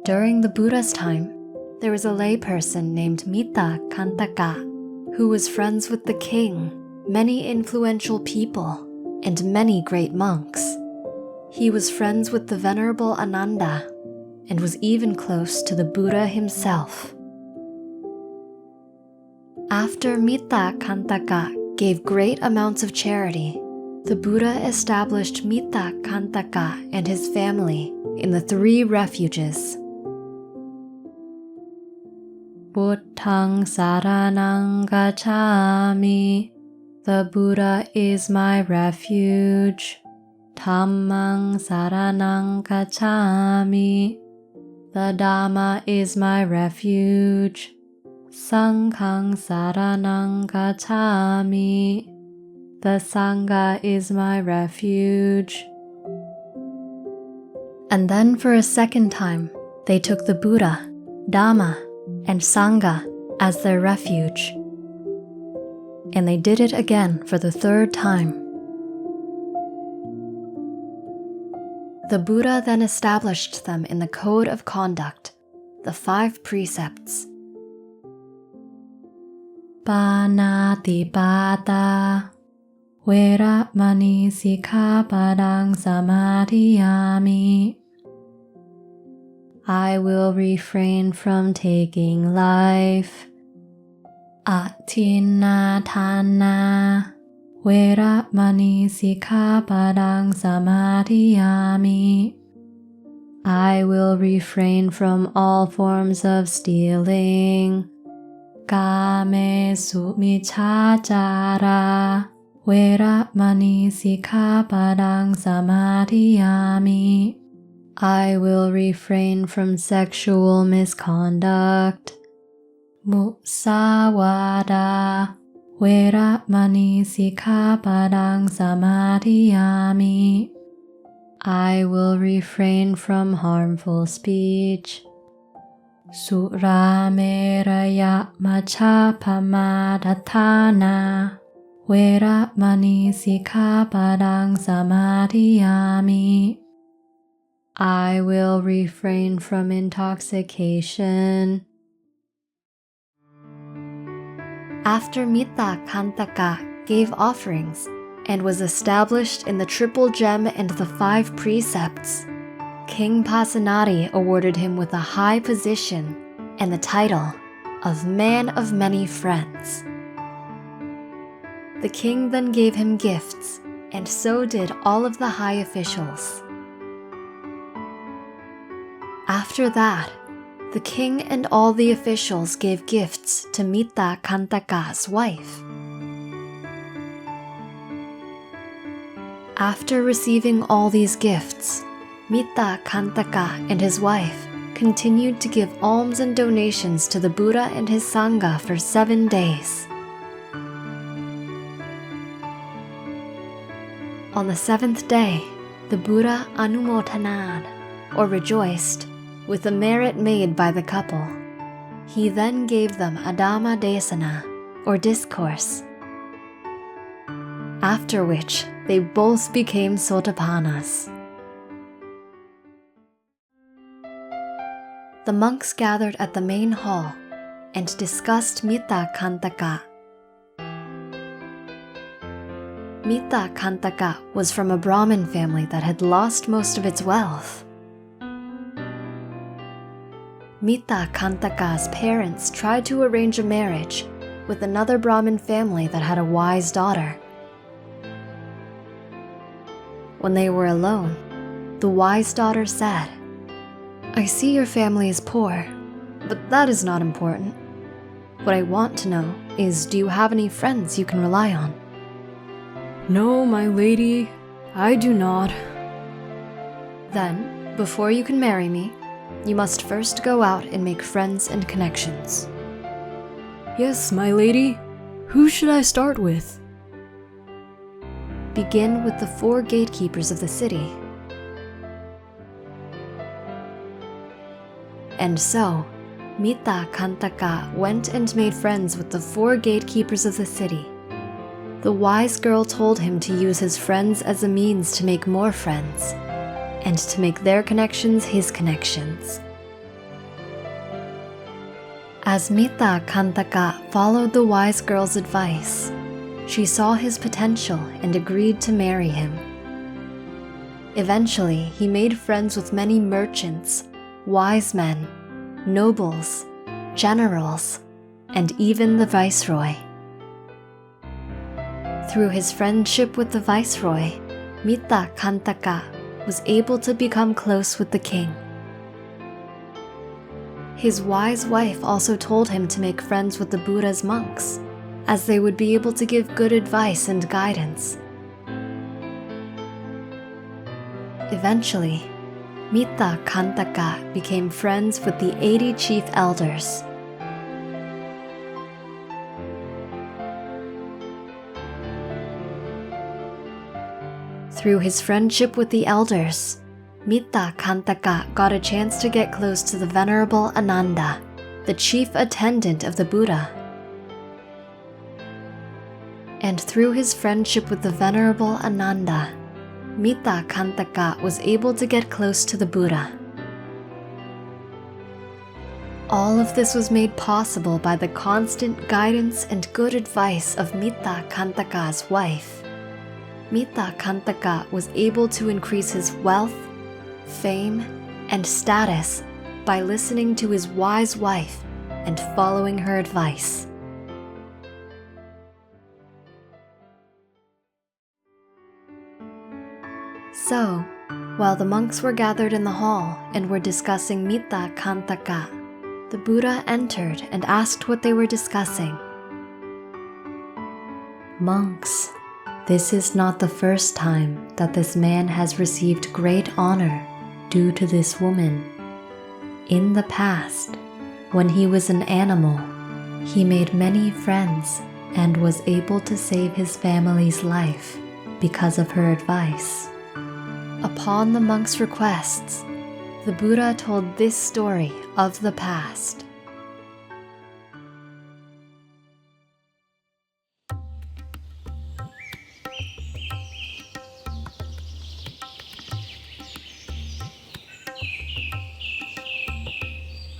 During the Buddha's time, there was a layperson named Mitta-ghandhaka who was friends with the king, many influential people, and many great monks. He was friends with the Venerable Ananda and was even close to the Buddha himself. After Mitta-ghandhaka gave great amounts of charity, the Buddha established Mitta-ghandhaka and his family in the 3 refuges. Buddhaṃ saraṇaṃ gacchāmi. The Buddha is my refuge. Dhammaṃ saraṇaṃ gacchāmi. The Dhamma is my refuge. Saṅghaṃ saraṇaṃ gacchāmi. The Sangha is my refuge. And then for a second time, they took the Buddha, Dhamma, and Sangha as their refuge. And they did it again for the 3rd time. The Buddha then established them in the code of conduct, the 5 precepts. Pāṇātipada, Veramani sikkhapadang samadhiyāmi. I will refrain from taking life. Atinnathana, Veramani sikkhapadang samadhiyāmi. I will refrain from all forms of stealing. Kāmesu micchācara, Veramani sikkhapadang samadhiyāmi. I will refrain from sexual misconduct. Musāvāda, Veramani sikkhapadang samadhiyāmi. I will refrain from harmful speech. Surameraya maccappamadhatthana, Veramani sikkhapadang samadhiyāmi. I will refrain from intoxication. After Mitta-ghandhaka gave offerings and was established in the Triple Gem and the 5 precepts, King Pasenadi awarded him with a high position and the title of Man of Many Friends. The king then gave him gifts, and so did all of the high officials. After that, the king and all the officials gave gifts to Mitta-ghandhaka's wife. After receiving all these gifts, Mitta-ghandhaka and his wife continued to give alms and donations to the Buddha and his Sangha for 7 days. On the 7th day, the Buddha anumotanad, or rejoiced, with the merit made by the couple. He then gave them a Dhamma desana, or discourse, after which they both became Sotapannas. The monks gathered at the main hall and discussed Mitta-ghandhaka. Mitta-ghandhaka was from a Brahmin family that had lost most of its wealth. Mitta-ghandhaka's parents tried to arrange a marriage with another Brahmin family that had a wise daughter. When they were alone, the wise daughter said, "I see your family is poor, but that is not important. What I want to know is, do you have any friends you can rely on?" "No, my lady, I do not." "Then, before you can marry me, you must first go out and make friends and connections." "Yes, my lady. Who should I start with?" "Begin with the 4 gatekeepers of the city." And so, Mitta-ghandhaka went and made friends with the 4 gatekeepers of the city. The wise girl told him to use his friends as a means to make more friends, and to make their connections his connections. As Mitta-ghandhaka followed the wise girl's advice, she saw his potential and agreed to marry him. Eventually, he made friends with many merchants, wise men, nobles, generals, and even the viceroy. Through his friendship with the viceroy, Mitta-ghandhaka was able to become close with the king. His wise wife also told him to make friends with the Buddha's monks, as they would be able to give good advice and guidance. Eventually, Mitta-ghandhaka became friends with the 80 chief elders. Through his friendship with the elders, Mitta-ghandhaka got a chance to get close to the Venerable Ananda, the chief attendant of the Buddha. And through his friendship with the Venerable Ananda, Mitta-ghandhaka was able to get close to the Buddha. All of this was made possible by the constant guidance and good advice of Mitta-ghandhaka's wife. Mitta-ghandhaka was able to increase his wealth, fame, and status by listening to his wise wife and following her advice. So, while the monks were gathered in the hall and were discussing Mitta-ghandhaka, the Buddha entered and asked what they were discussing. "Monks, this is not the first time that this man has received great honor due to this woman. In the past, when he was an animal, he made many friends and was able to save his family's life because of her advice." Upon the monks' requests, the Buddha told this story of the past.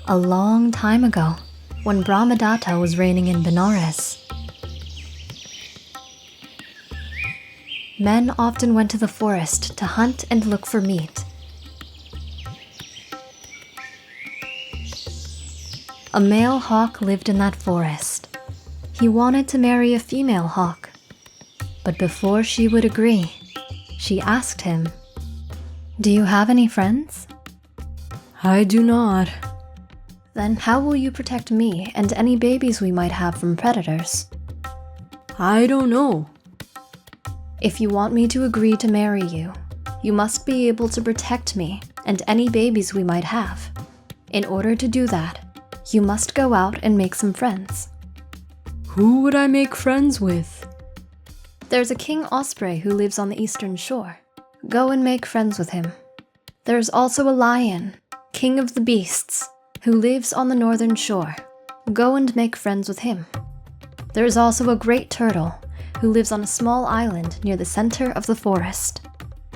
A long time ago, when Brahmadatta was reigning in Benares, men often went to the forest to hunt and look for meat. A male hawk lived in that forest. He wanted to marry a female hawk, but before she would agree, she asked him, "Do you have any friends?" "I do not." "Then how will you protect me and any babies we might have from predators?" "I don't know." "If you want me to agree to marry you, you must be able to protect me and any babies we might have. In order to do that, you must go out and make some friends." "Who would I make friends with?" "There's a king osprey who lives on the eastern shore. Go and make friends with him. There's also a lion, king of the beasts, who lives on the northern shore. Go and make friends with him. There is also a great turtle who lives on a small island near the center of the forest.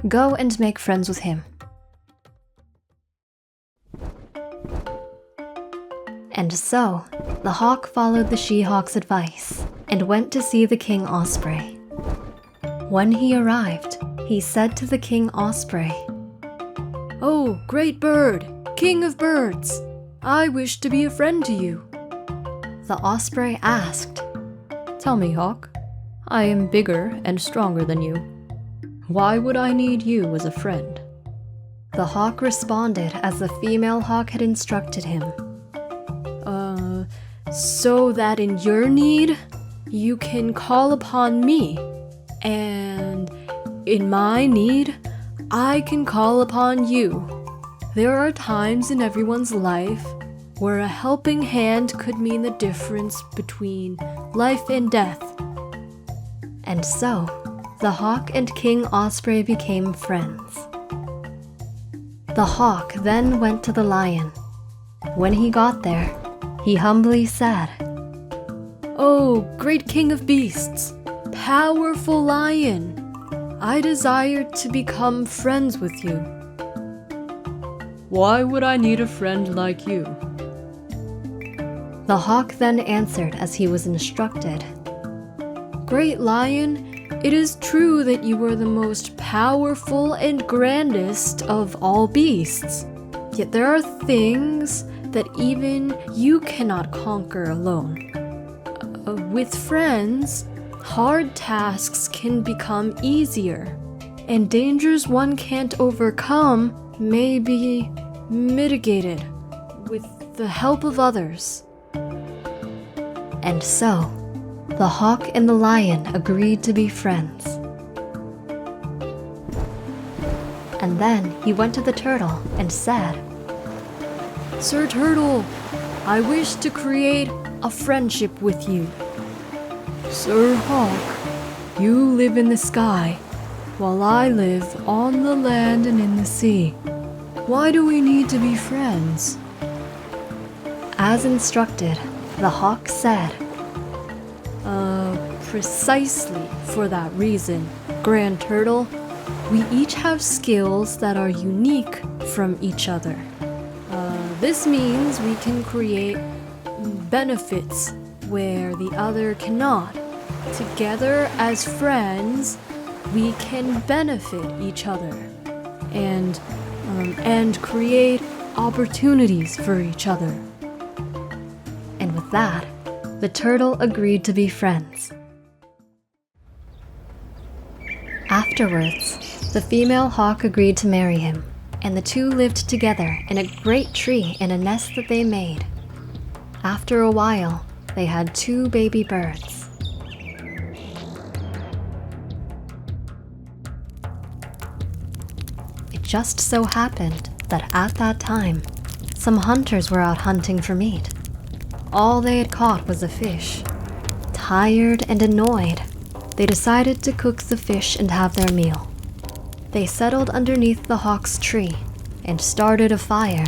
Go and make friends with him." And so, the hawk followed the she-hawk's advice and went to see the king osprey. When he arrived, he said to the king osprey, "Oh, great bird, king of birds, I wish to be a friend to you." The osprey asked, "Tell me, hawk, I am bigger and stronger than you. Why would I need you as a friend?" The hawk responded as the female hawk had instructed him. So that in your need, you can call upon me, and in my need, I can call upon you. There are times in everyone's life where a helping hand could mean the difference between life and death." And so, the hawk and King Osprey became friends. The hawk then went to the lion. When he got there, he humbly said, "Oh, great king of beasts, powerful lion, I desire to become friends with you." "Why would I need a friend like you?" The hawk then answered as he was instructed. "Great lion, it is true that you are the most powerful and grandest of all beasts. Yet there are things that even you cannot conquer alone. With friends, hard tasks can become easier, and dangers one can't overcome may be mitigated with the help of others." And so, the hawk and the lion agreed to be friends. And then he went to the turtle and said, "Sir Turtle, I wish to create a friendship with you. Sir Hawk, you live in the sky, while I live on the land and in the sea. Why do we need to be friends?" As instructed, the hawk said, Precisely for that reason, Grand Turtle. We each have skills that are unique from each other. This means we can create benefits where the other cannot. Together as friends, we can benefit each other and create opportunities for each other. And with that, the turtle agreed to be friends. Afterwards, the female hawk agreed to marry him, and the two lived together in a great tree in a nest that they made. After a while, they had 2 baby birds. It just so happened that at that time, some hunters were out hunting for meat. All they had caught was a fish. Tired and annoyed, they decided to cook the fish and have their meal. They settled underneath the hawk's tree and started a fire.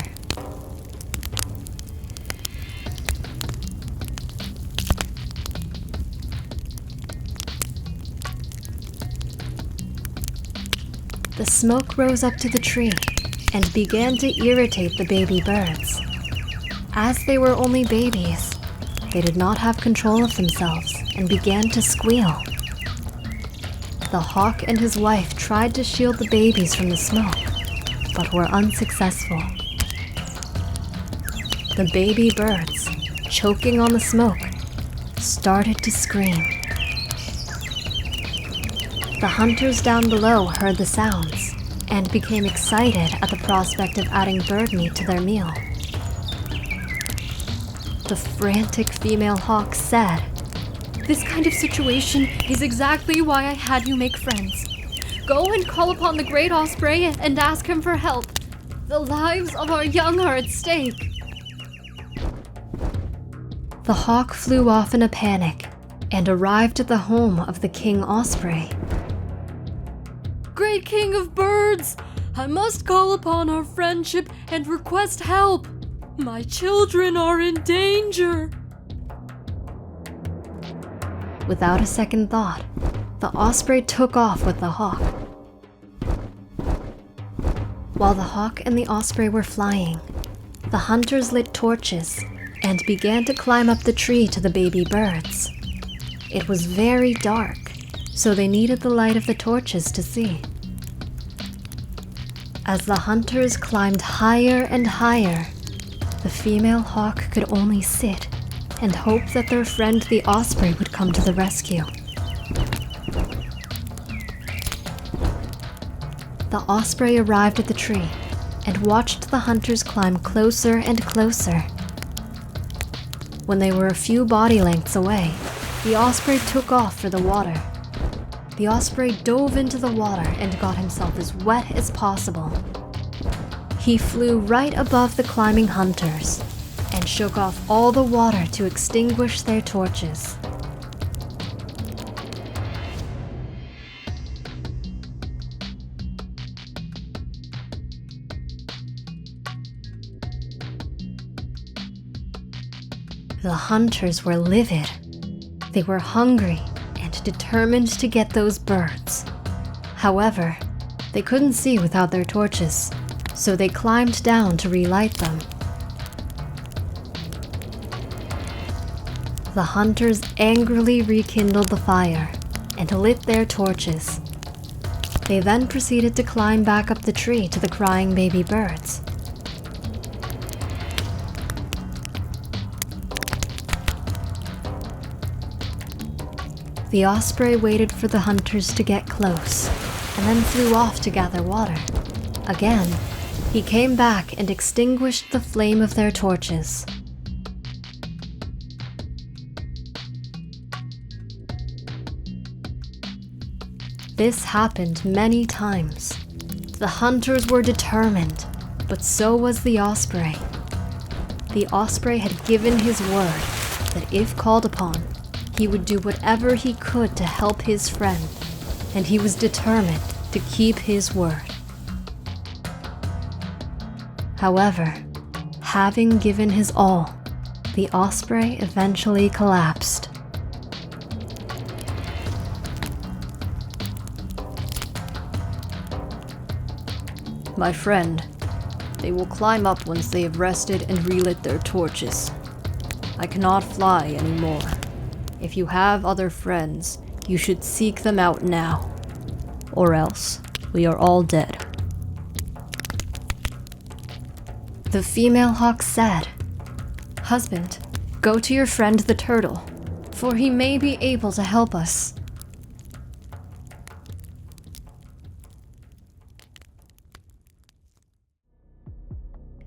The smoke rose up to the tree and began to irritate the baby birds. As they were only babies, they did not have control of themselves and began to squeal. The hawk and his wife tried to shield the babies from the smoke, but were unsuccessful. The baby birds, choking on the smoke, started to scream. The hunters down below heard the sounds and became excited at the prospect of adding bird meat to their meal. The frantic female hawk said, "This kind of situation is exactly why I had you make friends. Go and call upon the great osprey and ask him for help. The lives of our young are at stake." The hawk flew off in a panic and arrived at the home of the king osprey. "Great king of birds, I must call upon our friendship and request help. My children are in danger." Without a second thought, the osprey took off with the hawk. While the hawk and the osprey were flying, the hunters lit torches and began to climb up the tree to the baby birds. It was very dark, so they needed the light of the torches to see. As the hunters climbed higher and higher, the female hawk could only sit and hope that their friend the osprey would come to the rescue. The osprey arrived at the tree and watched the hunters climb closer and closer. When they were a few body lengths away, the osprey took off for the water. The osprey dove into the water and got himself as wet as possible. He flew right above the climbing hunters and shook off all the water to extinguish their torches. The hunters were livid. They were hungry and determined to get those birds. However, they couldn't see without their torches, so they climbed down to relight them. The hunters angrily rekindled the fire and lit their torches. They then proceeded to climb back up the tree to the crying baby birds. The osprey waited for the hunters to get close, and then flew off to gather water. Again, he came back and extinguished the flame of their torches. This happened many times. The hunters were determined, but so was the osprey. The osprey had given his word that if called upon, he would do whatever he could to help his friend, and he was determined to keep his word. However, having given his all, the osprey eventually collapsed. My friend, they will climb up once they have rested and relit their torches. I cannot fly anymore. If you have other friends, you should seek them out now, or else we are all dead. The female hawk said, "Husband, go to your friend the turtle, for he may be able to help us."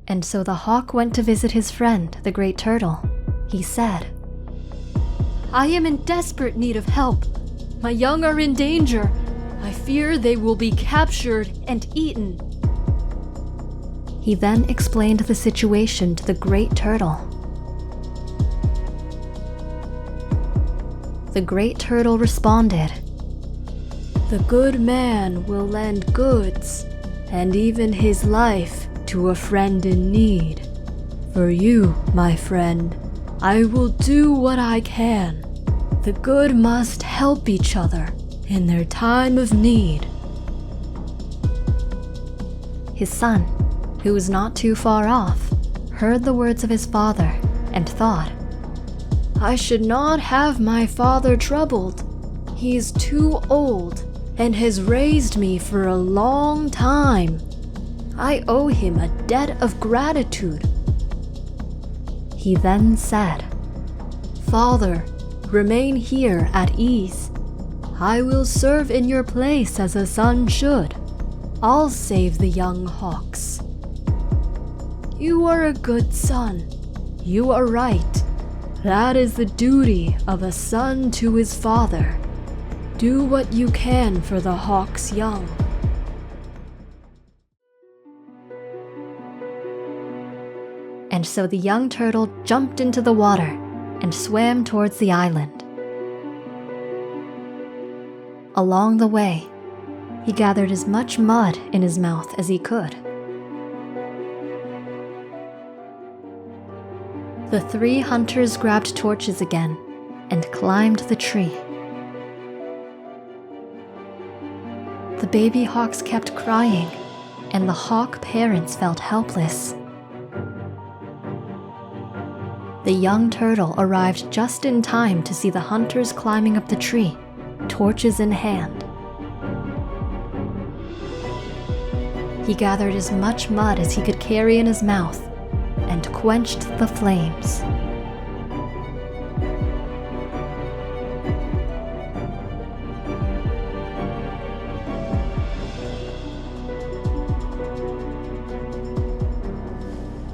And so the hawk went to visit his friend, the great turtle. He said, "I am in desperate need of help. My young are in danger. I fear they will be captured and eaten." He then explained the situation to the great turtle. The great turtle responded, "The good man will lend goods, and even his life, to a friend in need. For you, my friend, I will do what I can. The good must help each other in their time of need." His son, who was not too far off, heard the words of his father and thought, "I should not have my father troubled. He is too old and has raised me for a long time. I owe him a debt of gratitude." He then said, "Father, remain here at ease. I will serve in your place as a son should. I'll save the young hawks." "You are a good son. You are right. That is the duty of a son to his father. Do what you can for the hawks young." And so the young turtle jumped into the water and swam towards the island. Along the way, he gathered as much mud in his mouth as he could. The three hunters grabbed torches again and climbed the tree. The baby hawks kept crying, and the hawk parents felt helpless. The young turtle arrived just in time to see the hunters climbing up the tree, torches in hand. He gathered as much mud as he could carry in his mouth and quenched the flames.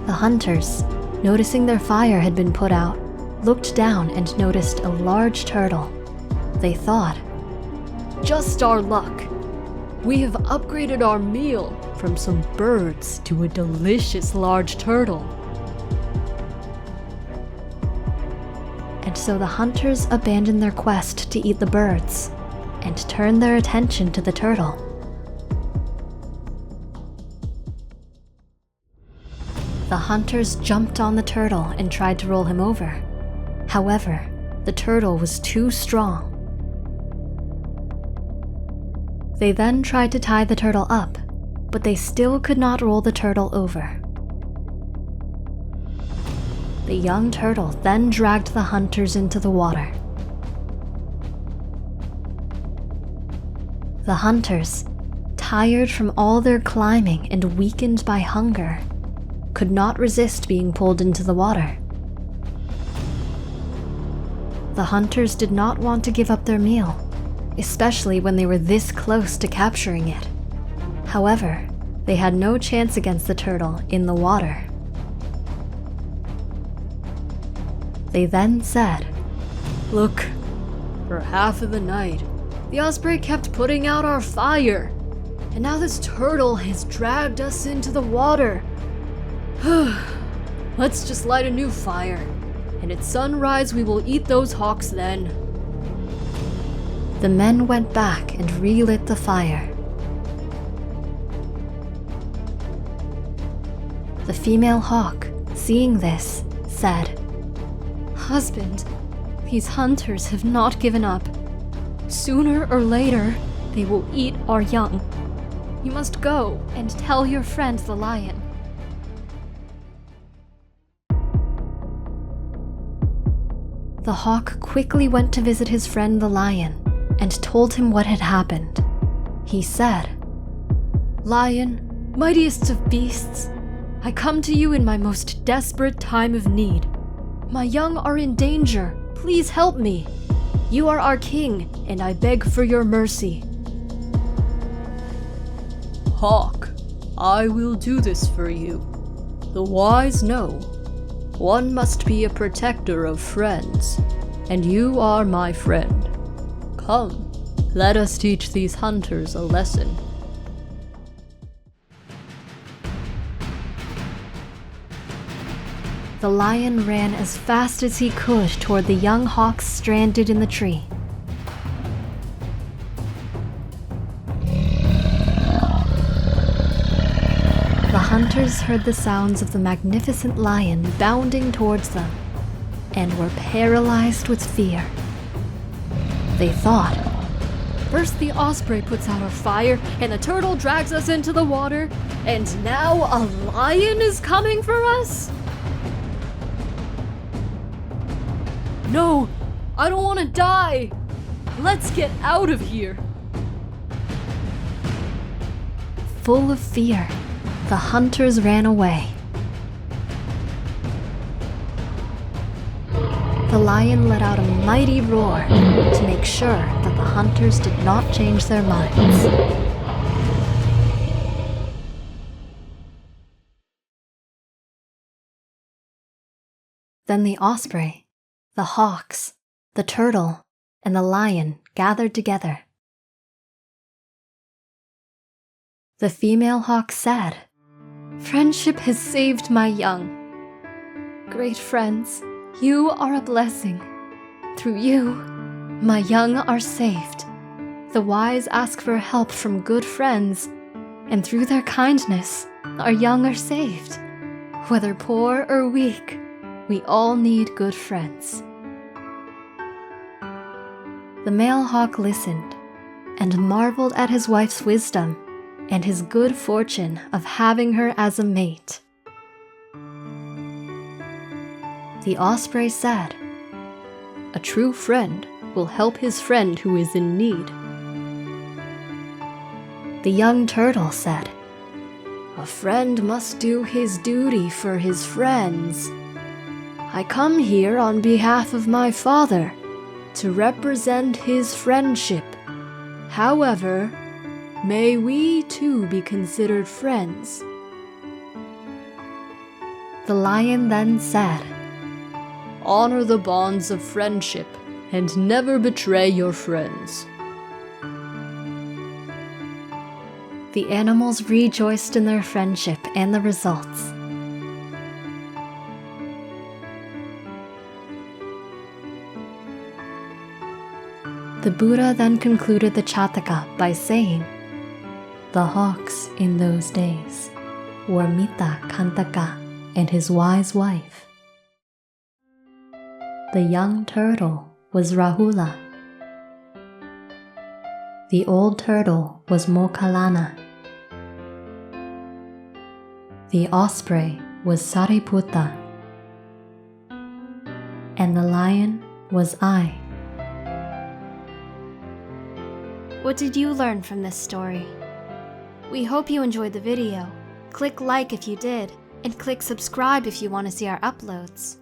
The hunters, noticing their fire had been put out, looked down and noticed a large turtle. They thought, "Just our luck. We have upgraded our meal from some birds to a delicious large turtle." And so the hunters abandoned their quest to eat the birds and turned their attention to the turtle. The hunters jumped on the turtle and tried to roll him over. However, the turtle was too strong. They then tried to tie the turtle up, but they still could not roll the turtle over. The young turtle then dragged the hunters into the water. The hunters, tired from all their climbing and weakened by hunger, could not resist being pulled into the water. The hunters did not want to give up their meal, especially when they were this close to capturing it. However, they had no chance against the turtle in the water. They then said, "Look, for half of the night, the osprey kept putting out our fire, and now this turtle has dragged us into the water. Let's just light a new fire, and at sunrise we will eat those hawks then." The men went back and relit the fire. The female hawk, seeing this, said, "Husband, these hunters have not given up. Sooner or later, they will eat our young. You must go and tell your friend the lion." The hawk quickly went to visit his friend the lion and told him what had happened. He said, "Lion, mightiest of beasts, I come to you in my most desperate time of need. My young are in danger. Please help me. You are our king, and I beg for your mercy." "Hawk, I will do this for you. The wise know one must be a protector of friends, and you are my friend. Come, let us teach these hunters a lesson." The lion ran as fast as he could toward the young hawks stranded in the tree. The hunters heard the sounds of the magnificent lion bounding towards them and were paralyzed with fear. They thought, First the osprey puts out our fire, and the turtle drags us into the water, and now a lion is coming for us? No, I don't want to die. Let's get out of here. full of fear, the hunters ran away. The lion let out a mighty roar to make sure that the hunters did not change their minds. Then the osprey, the hawks, the turtle, and the lion gathered together. The female hawk said, "Friendship has saved my young. Great friends, you are a blessing. Through you, my young are saved. The wise ask for help from good friends, and through their kindness, our young are saved. Whether poor or weak, we all need good friends." The male hawk listened and marveled at his wife's wisdom and his good fortune of having her as a mate. The osprey said, "A true friend will help his friend who is in need." The young turtle said, "A friend must do his duty for his friends. I come here on behalf of my father to represent his friendship. However, may we too be considered friends." The lion then said, "Honor the bonds of friendship and never betray your friends." The animals rejoiced in their friendship and the results. The Buddha then concluded the Jataka by saying, "The hawks in those days were Mitta-ghandhaka and his wise wife. The young turtle was Rahula. The old turtle was Mokkallana. The osprey was Sariputta. and the lion was I. What did you learn from this story? We hope you enjoyed the video. Click like if you did, and click subscribe if you want to see our uploads.